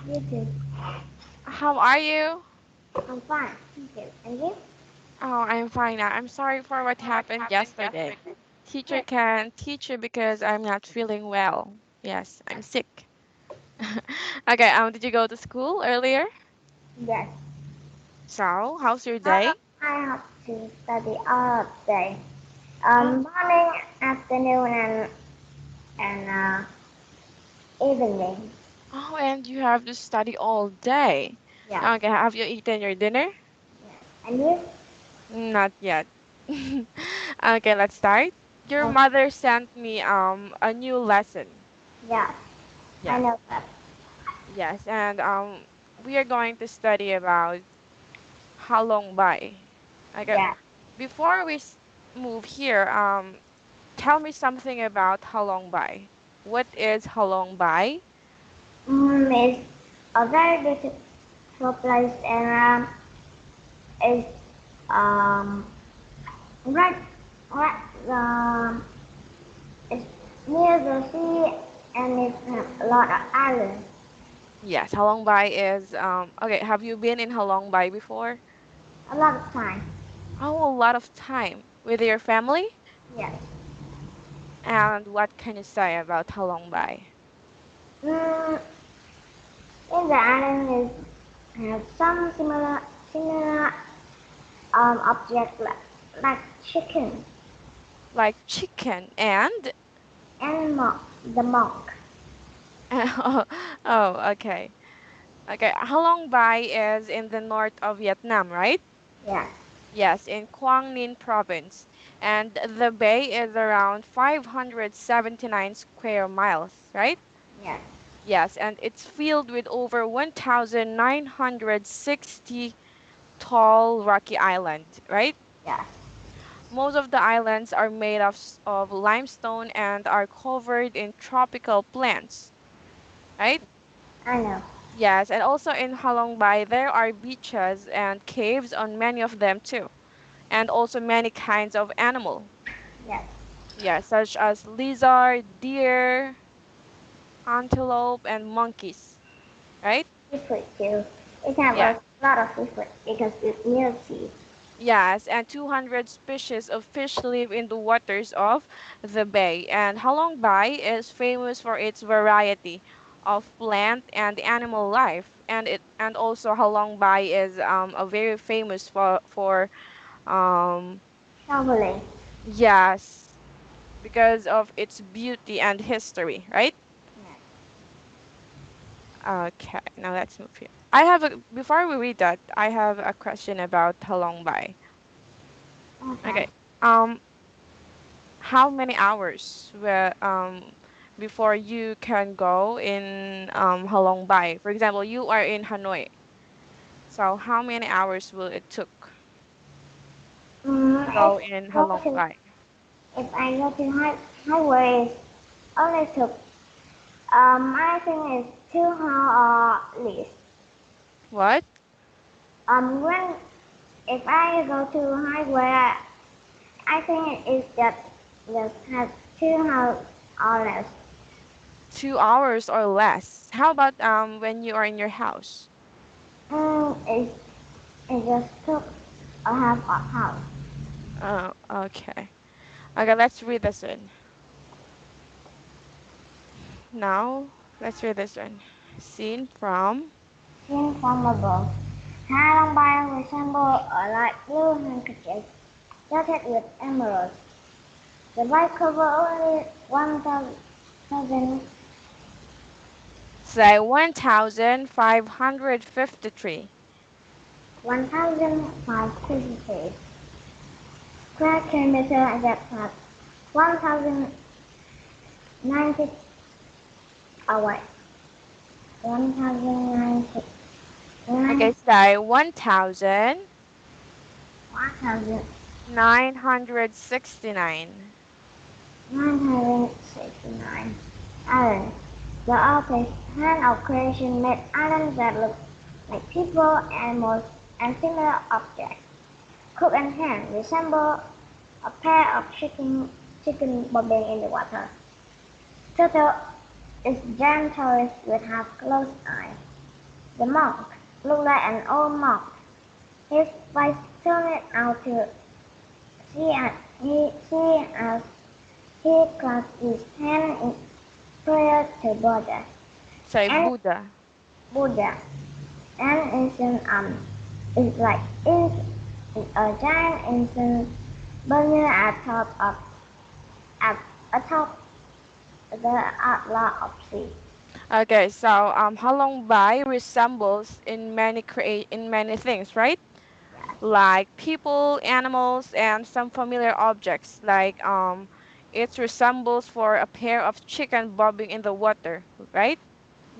You too. How are you? I'm fine. Thank you. And you? Oh, I'm fine now. I'm sorry for what happened yesterday. Teacher Yes. can teach you because I'm not feeling well. Yes, I'm sick. Okay, did you go to school earlier? Yes. So, how's your I day? have to study all day. Oh, Morning, afternoon, and evening. oh, and you have to study all day. Yeah. Okay, have you eaten your dinner? Yes. And you? Not yet. Okay, let's start. Your Oh, mother sent me a new lesson. yes. I Yes. know that. Yes, and we are going to study about Halong Bay. Okay, Yeah. before we move here, tell me something about Halong Bay. What is Halong Bay? It's a very beautiful place and it's um right right it's near the sea and it has a lot of islands. Yes, Halong Bay is okay, have you been in Halong Bay before? A lot of time. Oh, a lot of time with your family? Yes. And what can you say about Halong Bay? Mm, in the island is have some similar objects like chicken Like chicken and and the monk. oh, oh, okay. Okay, Halong Bay is in the north of Vietnam, right? Yes. Yes, in Quang Ninh province. And the bay is around 579 square miles, right? Yes. Yes, and it's filled with over 1,960 tall rocky island, right? Yes. Most of the islands are made of limestone and are covered in tropical plants, right? I know. Yes, and also in Halong Bay, there are beaches and caves on many of them too, and also many kinds of animal. Yes. Yes, such as lizard, deer, antelope, and monkeys, right? Seafood too. It has Yeah. a lot of seafood because it's near sea. Yes, and 200 species of fish live in the waters of the bay. And Halong Bay is famous for its variety of plant and animal life. And also Halong Bay is a very famous for um Traveling. yes, because of its beauty and history, right? Yes. Okay, now let's move here. I have a before we read that, I have a question about Halong Bay. Okay. Okay. Um, how many hours before you can go in Halong Bay? For example, you are in Hanoi. So how many hours will it took to If go in go Halong to Bay? if I go to highways, only took I think it's 2 hours at least. What? When if I go to highway, I think it's just has 2 hours or less. 2 hours or less. How about when you are in your house? It it just took a half an hour. Oh, okay. Okay, let's read this one. Now, let's read this one. Seen from Seen from above, Hạ Long Bay resembles a light blue handkerchief dotted with emeralds. The white cover only 1,000 say 1553. 1,553 square kilometers and that has 1,090 wait, 1,090 Okay, say 1969. 1,969 islands. The artist's hand of creation made islands that look like people, animals, and similar objects. Cook and hand resemble a pair of chicken bobbing in the water. Turtle is giant tourists with half closed eyes. The monk looked like an old monk. His face turned out to see as he clasped his hand in prayer to Buddha. Say And Buddha. Buddha, an ancient is like is a giant ancient burner at atop the outlaw of sea. Okay, so Halong Bay resembles in many things, right? Like people, animals, and some familiar objects. Like it resembles for a pair of chicken bobbing in the water, right?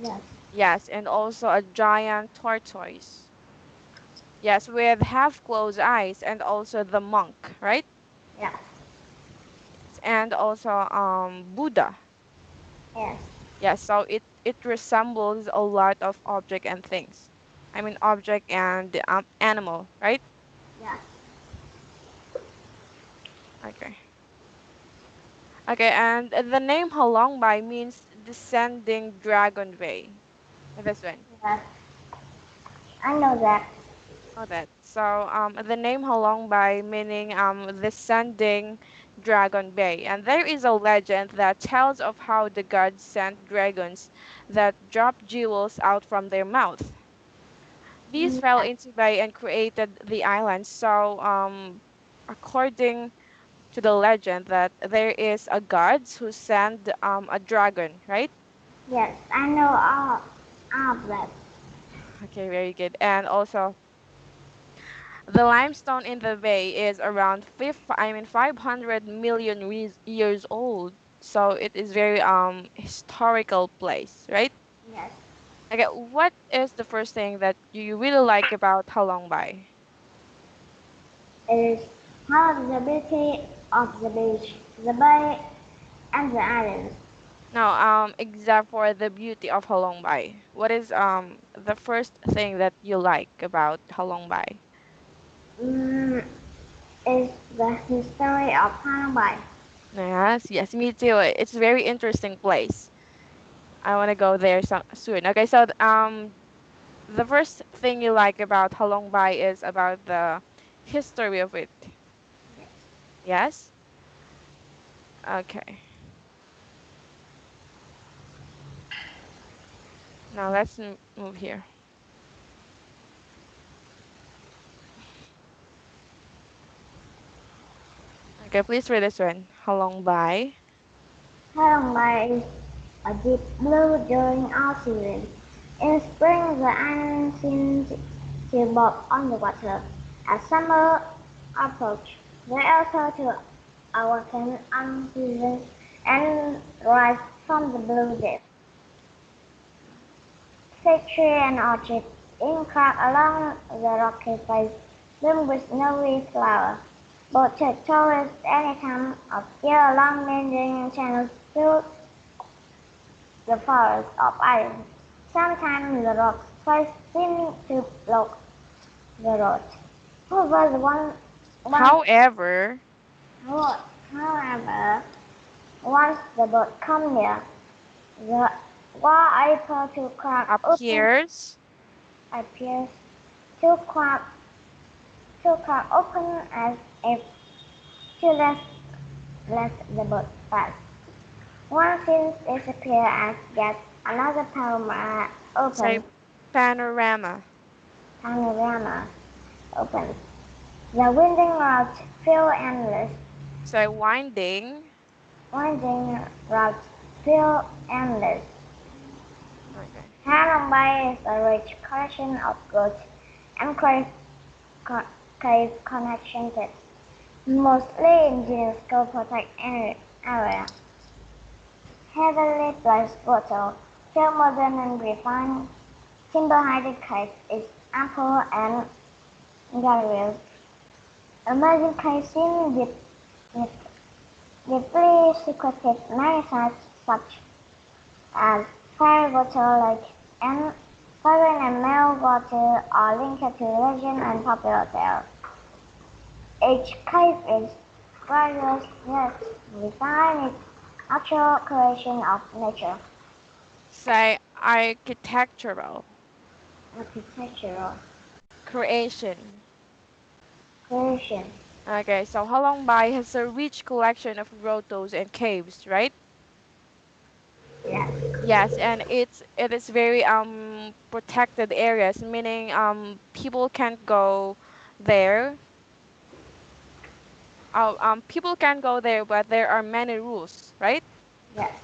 Yes, Yes, and also a giant tortoise. Yes, with half closed eyes, and also the monk, right? yes, And also Buddha. yes, Yes, so it resembles a lot of object and things. I mean object and animal, right? yes. Okay. Okay, and the name Halongbai means descending dragon way. This one. Yes. I know that. Oh, that. So the name Halongbai meaning descending dragon bay. And there is a legend that tells of how the gods sent dragons that dropped jewels out from their mouth. These fell Yes, into bay and created the island. So according to the legend that there is a gods who send a dragon, right? yes, I know all of that. Okay, very good. And also the limestone in the bay is around 500 million years old. So it is very historical place, right? Yes, Okay, what is the first thing that you really like about Halong Bay? it is part of the beauty of the beach, the bay, and the islands. Now, except for the beauty of Halong Bay, what is the first thing that you like about Halong Bay? Mm, is the history of Hanoi. Yes, yes, me too. It's a very interesting place. I want to go there soon. Okay, so the first thing you like about Halong Bay is about the history of it. Yes? Okay. Now let's move here. Okay, please read this one. Halong Bay. Hanoi is a deep blue during all seasons. In spring, the island seems to bob on the water. As summer approaches, they also to awaken unseasons and rise from the blue depths. Fig tree and orchid in crack along the rocky face bloom with snowy flowers. Both take tourists any time of year along meandering channels through the forest of iron. Sometimes the rocks face seem to block the road. However, one However, however, once the boat come near, the wall able to crack open appears. appears to crack open as if to let the boat pass. One seems disappear as yet another Say panorama. panorama opens. The winding routes feel endless. Say winding. Winding routes feel endless. Okay. Hanambai is a rich collection of goods and cave connection tips, mostly in UNESCO protected area. Heavily placed water, still modern and refined, timber-hidden cave is ample and galleries. Emerging caves seem deeply secretive. Many sites such as Firewater Lake and Foreign and Meltwater are linked to legend and popular tales. Each cave is gorgeous yet refined its natural creation of nature. Say architectural. architectural Creation. creation. Okay, so Halong Bay has a rich collection of grottos and caves, right? Yes, Yes, and it is very protected areas, meaning people can't go there. People can go there, but there are many rules, right? yes.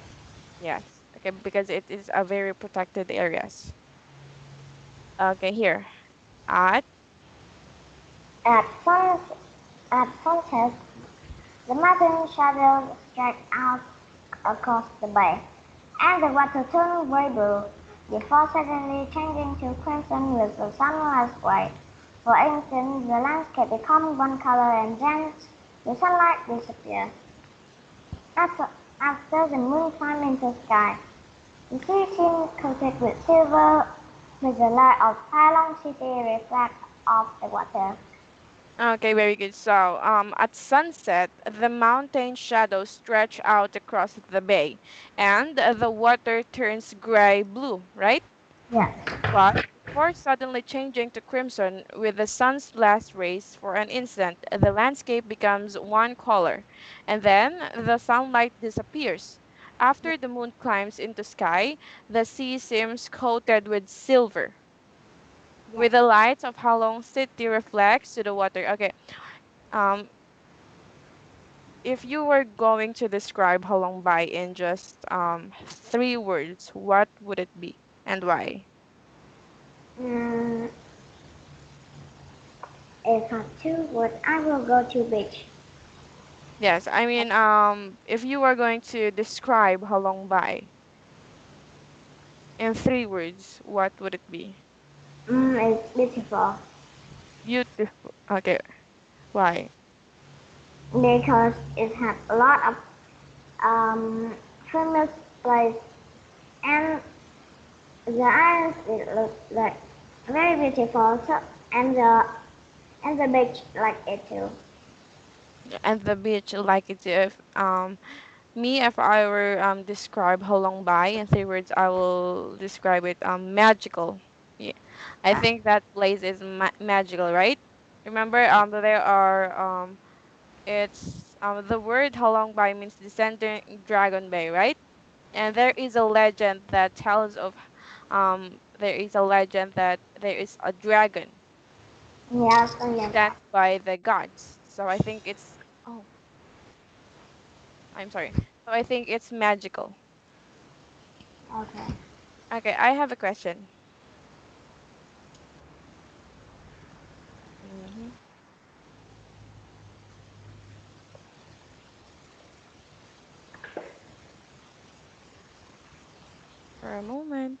Yes. Okay, because it is a very protected areas. Okay, here. At At sun at sunset, the mountain shadows stretch out across the bay, and the water turns very blue, before suddenly changing to crimson with the sunrise white. For instance, the landscape becomes one color and then the sunlight disappears. After, after the moon climbs into the sky, the sea seems coated with silver, with the light of Hai Long City reflect off the water. Okay, very good. So, at sunset, the mountain shadows stretch out across the bay, and the water turns gray-blue, right? Yes. But before suddenly changing to crimson with the sun's last rays for an instant, the landscape becomes one color, and then the sunlight disappears. After the moon climbs into sky, the sea seems coated with silver, Yes. with the lights of Halong City reflects to the water. Okay, um, if you were going to describe Halong Bay in just 3 words, what would it be and why? Mm, if I two words, I will go to beach. Yes, I mean, if you were going to describe Halong Bay in 3 words, what would it be? It's beautiful Beautiful. Okay, why? because it has a lot of famous place and the islands it looks like very beautiful. So, and the and the beach like it too. And the beach, like it if me, if I were describe Halong Bay in 3 words, I will describe it magical. Yeah, I Yeah. think that place is magical, right? Remember, there are it's the word Halong Bay means descending Dragon Bay, right? And there is a legend that tells of there is a legend that there is a dragon Yes, and yes. sent by the gods. So I think it's oh, I'm sorry. So I think it's magical. Okay. Okay, I have a question. hmm For a moment.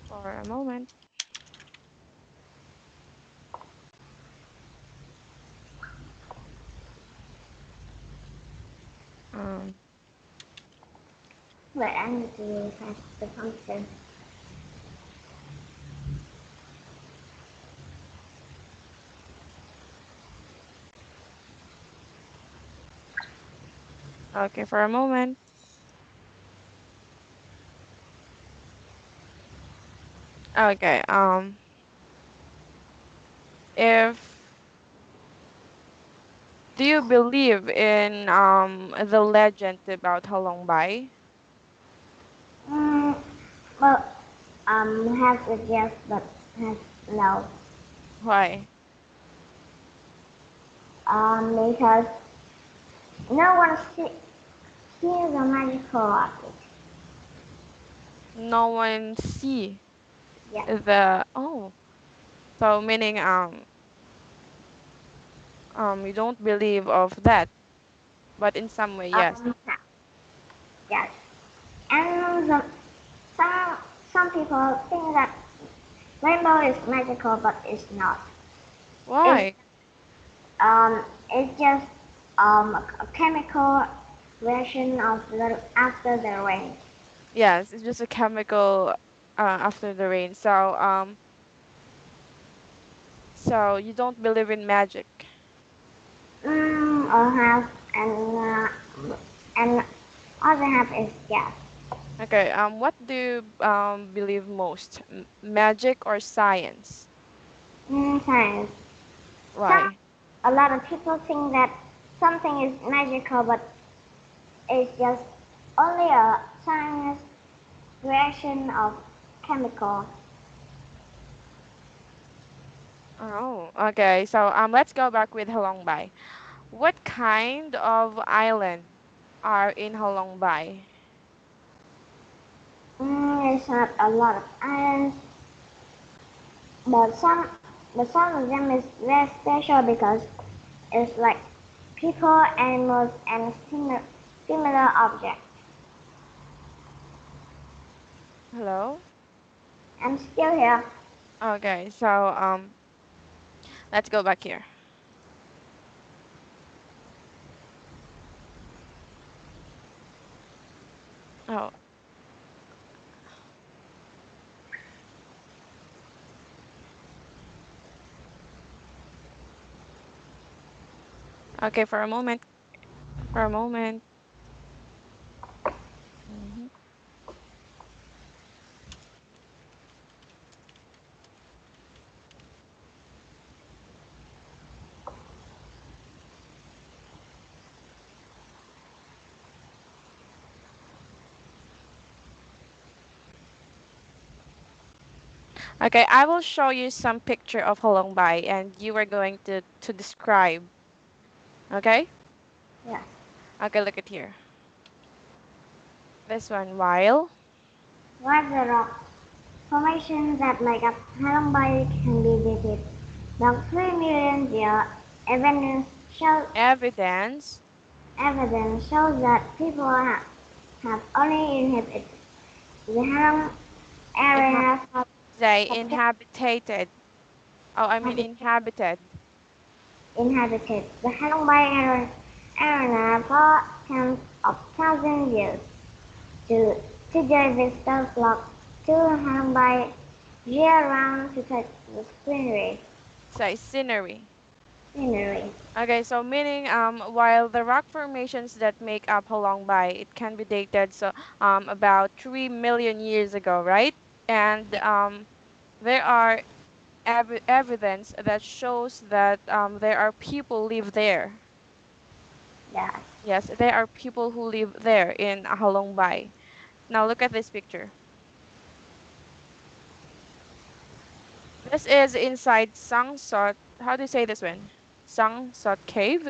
For a moment. Um, Wait, I need to find the function. okay, for a moment. Okay. If do you believe in the legend about Halong Bay? Mm, well, has a yes, but has no. Why? Because no one sees a magical object. No one see Yes. the oh. So meaning you don't believe of that, but in some way yes. No, yes. And some some people think that rainbow is magical, but it's not. It's Why? it's just a chemical reaction of the after the rain. Yes, it's just a chemical after the rain. So you don't believe in magic. Or have. and and other half is gas. Okay, what do you believe most? Magic or science? Science. Some Why? A lot of people think that something is magical, but it's just only a science reaction of chemical. Oh, okay. So let's go back with Halong Bay. What kind of island are in Halong Bay? It's not a lot of islands, but some of them is very special because it's like people, animals, and similar objects. Hello? I'm still here. Okay, so let's go back here. Oh, okay, for a moment. For a moment. Mhm. Okay, I will show you some picture of Halong Bay and you are going to describe. Okay? Yes. Okay, look at here. This one, while. What the rock formations that make up Halong Bay can be dated about 3 million years. Evidence shows Evidence. evidence shows that people have only inhabited the Halong Inha area for They subject inhabited. Oh, I mean inhabited. inhabited the Halong Bay area for tens of thousands of years. To today visitors flock to Halong Bay year-round to take the Say scenery. scenery. Okay, so meaning while the rock formations that make up Halong Bay, it can be dated so about 3 million years ago, right? And there are evidence that shows that there are people live there. Yes. Yes, there are people who live there in Halong Bay. Now look at this picture. This is inside Sangsot. How do you say this one? Sangsot Cave.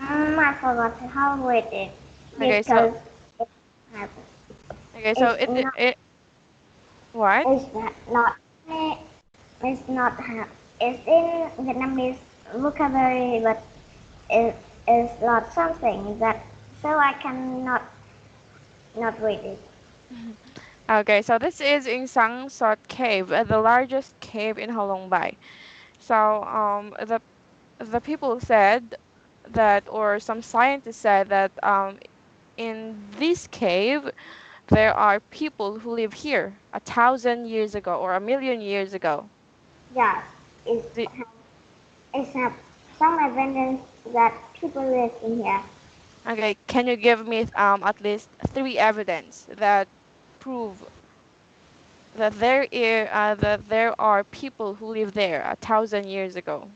I forgot how to read it Okay, so because it have, okay, so it's not it what? it's not it's not have it's in Vietnamese vocabulary, but it is not something that so I cannot not read it. Okay, so this is in Sangsot Cave, the largest cave in Halong Bay. So the people said that, or some scientists said that in this cave there are people who live here 1,000 years ago or 1 million years ago. Yes, it's The, it's have some evidence that people live in here. okay, can you give me at least three evidence that prove that that there are people who live there 1,000 years ago?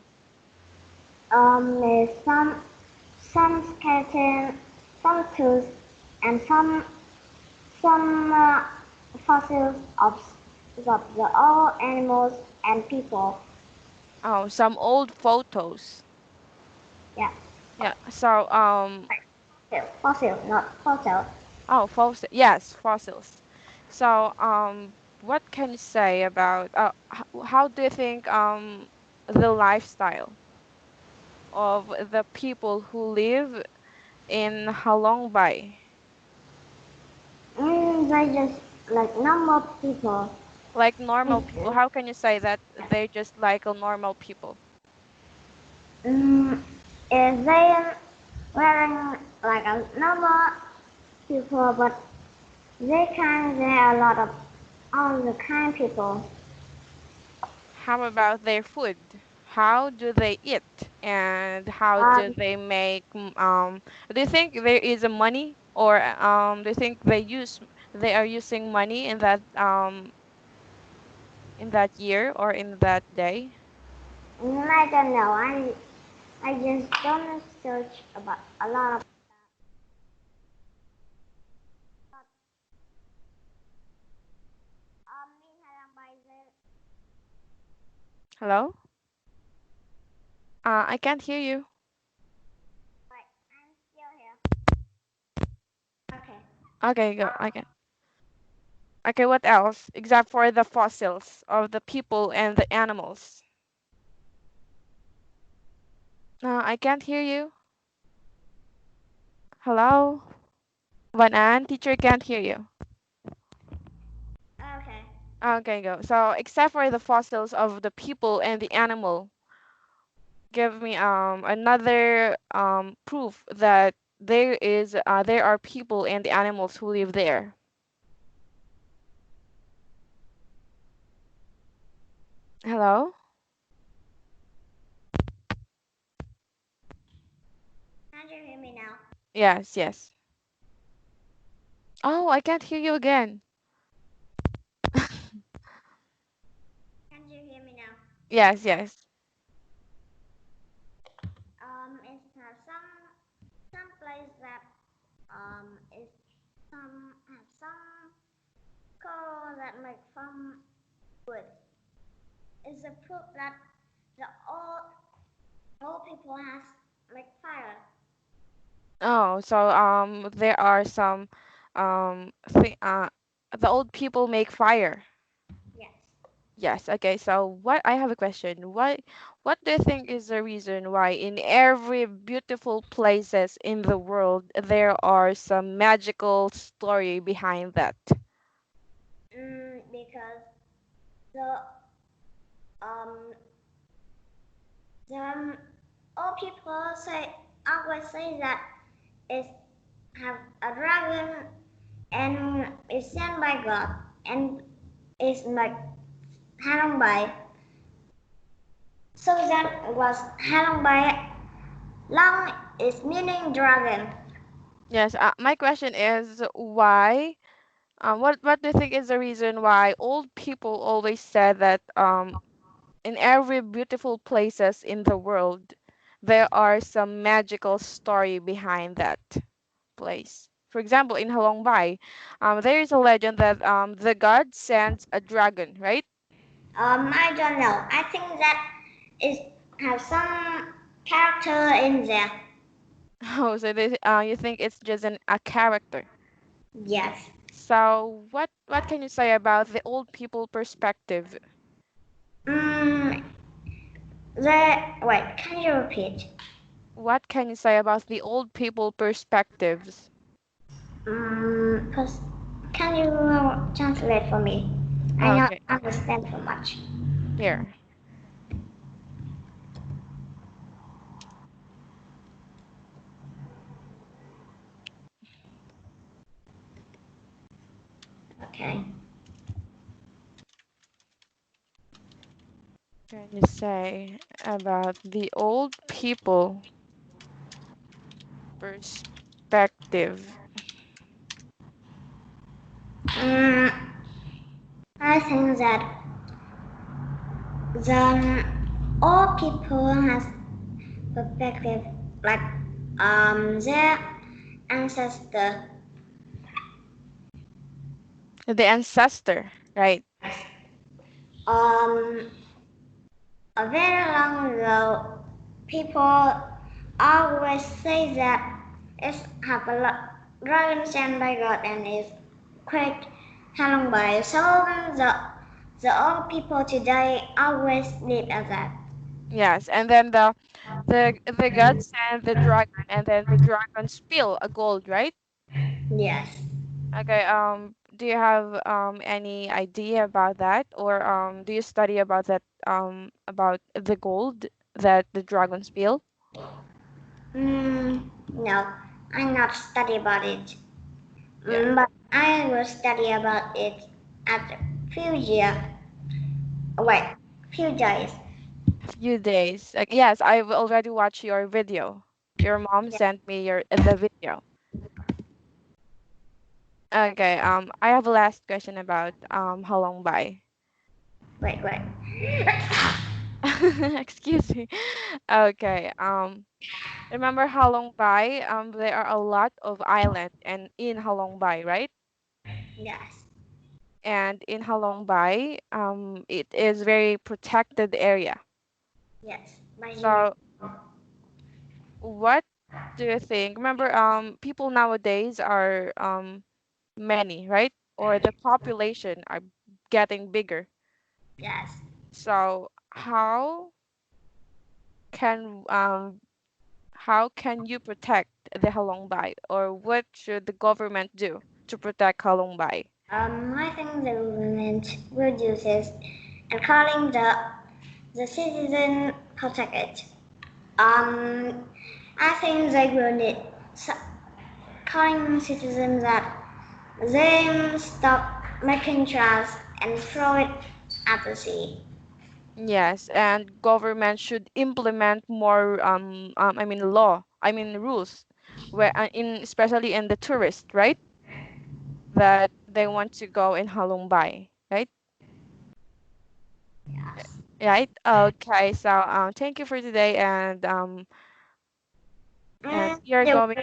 There's some skeleton, some tools, and some fossils of the all animals and people. Oh, some old photos. Yeah, Yeah. So fossil, not fossil. oh, fossil. Yes, fossils. So what can you say about how do you think the lifestyle of the people who live in Halong Bay? They're just like normal people. Like normal people. It's, How can you say that they're just like a normal people? um, if they're wearing like a normal people, but there are a lot of all the kind people. How about their food? how do they eat, and how do Um, they make do you think there is a money, or do you think they are using money in that year or in that day? I don't know. I just don't search about a lot of stuff. Mình hay làm bài về Hello? I can't hear you. vậy. I'm still here. Okay. Okay, go. Okay, what else except for the fossils of the people and the animals? I can't hear you. Hello? An teacher can't hear you. Okay. Okay, go. So, except for the fossils of the people and the animal, give me another proof that there are people and the animals who live there. Hello? Can you hear me now? Yes, yes. Oh, I can't hear you again. Can you hear me now? Yes, yes. It's some place that is some coal that make from wood. It's a proof that the old people has make fire. Oh, so there are some the old people make fire. Yes. Yes, okay. So what I have a question. What do you think is the reason why in every beautiful places in the world there are some magical story behind that? Because the um the old people always say that it have a dragon and is sent by God and is like Halong Bay. So that was Halong Bay. Long is meaning dragon. Yes, my question is why what do you think is the reason why old people always said that in every beautiful places in the world there are some magical story behind that place. For example, in Halong Bay, there is a legend that the god sends a dragon, right? I don't know. I think that it has some character in there. Oh, so you think it's just a character. Yes. So what can you say about the old people perspective? Mm, wait, can you repeat? What can you say about the old people perspectives? Cause can you translate for me? I don't Okay, understand so much. here. Okay. Can you say about the old people perspective? Mm, I think that the all people has perspective like their ancestor. The ancestor, right? Um, a very long ago, people always say that it's have a lot dragon sent by God and is quite long by. So the old people today always live as that. Yes, and then the god sent the dragon, and then the dragon spill a gold, right? Yes. Okay, do you have any idea about that, or do you study about that about the gold that the dragon spill? No, I not study about it. Yeah. But I will study about it at few year. Wait, few days. Few days. Like, yes, I've already watched your video. Your mom Yeah. sent me the video. Okay, I have a last question about Halong Bay. Wait, wait. Excuse me. Okay, remember Halong Bay? There are a lot of islands and in Halong Bay, right? Yes, And in Halong Bay, it is very protected area. yes. By So, UNESCO. what do you think? Remember, people nowadays are many, right? Or the population are getting bigger. Yes. So, can um how can you protect the Halong Bay, or what should the government do to protect Halong Bay? I think the government will use it and calling the citizen protect it. I think they will need calling citizens that they stop making trash and throw it at the sea. Yes, and government should implement more I mean law, I mean rules, where in especially in the tourist, right? That they want to go in Halong Bay, right? Yes. Right? Okay, so thank you for today, and And we are the going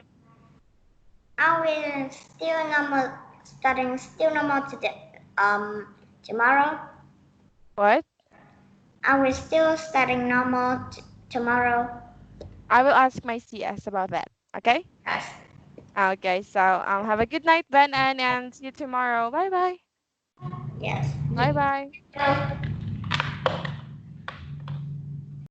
I will still normal studying still normal today. Tomorrow what? I will still studying normal tomorrow. I will ask my CS about that. Okay? Yes. Okay, so have a good night, Ben, and see you tomorrow. Bye bye. Yes. Bye bye. You.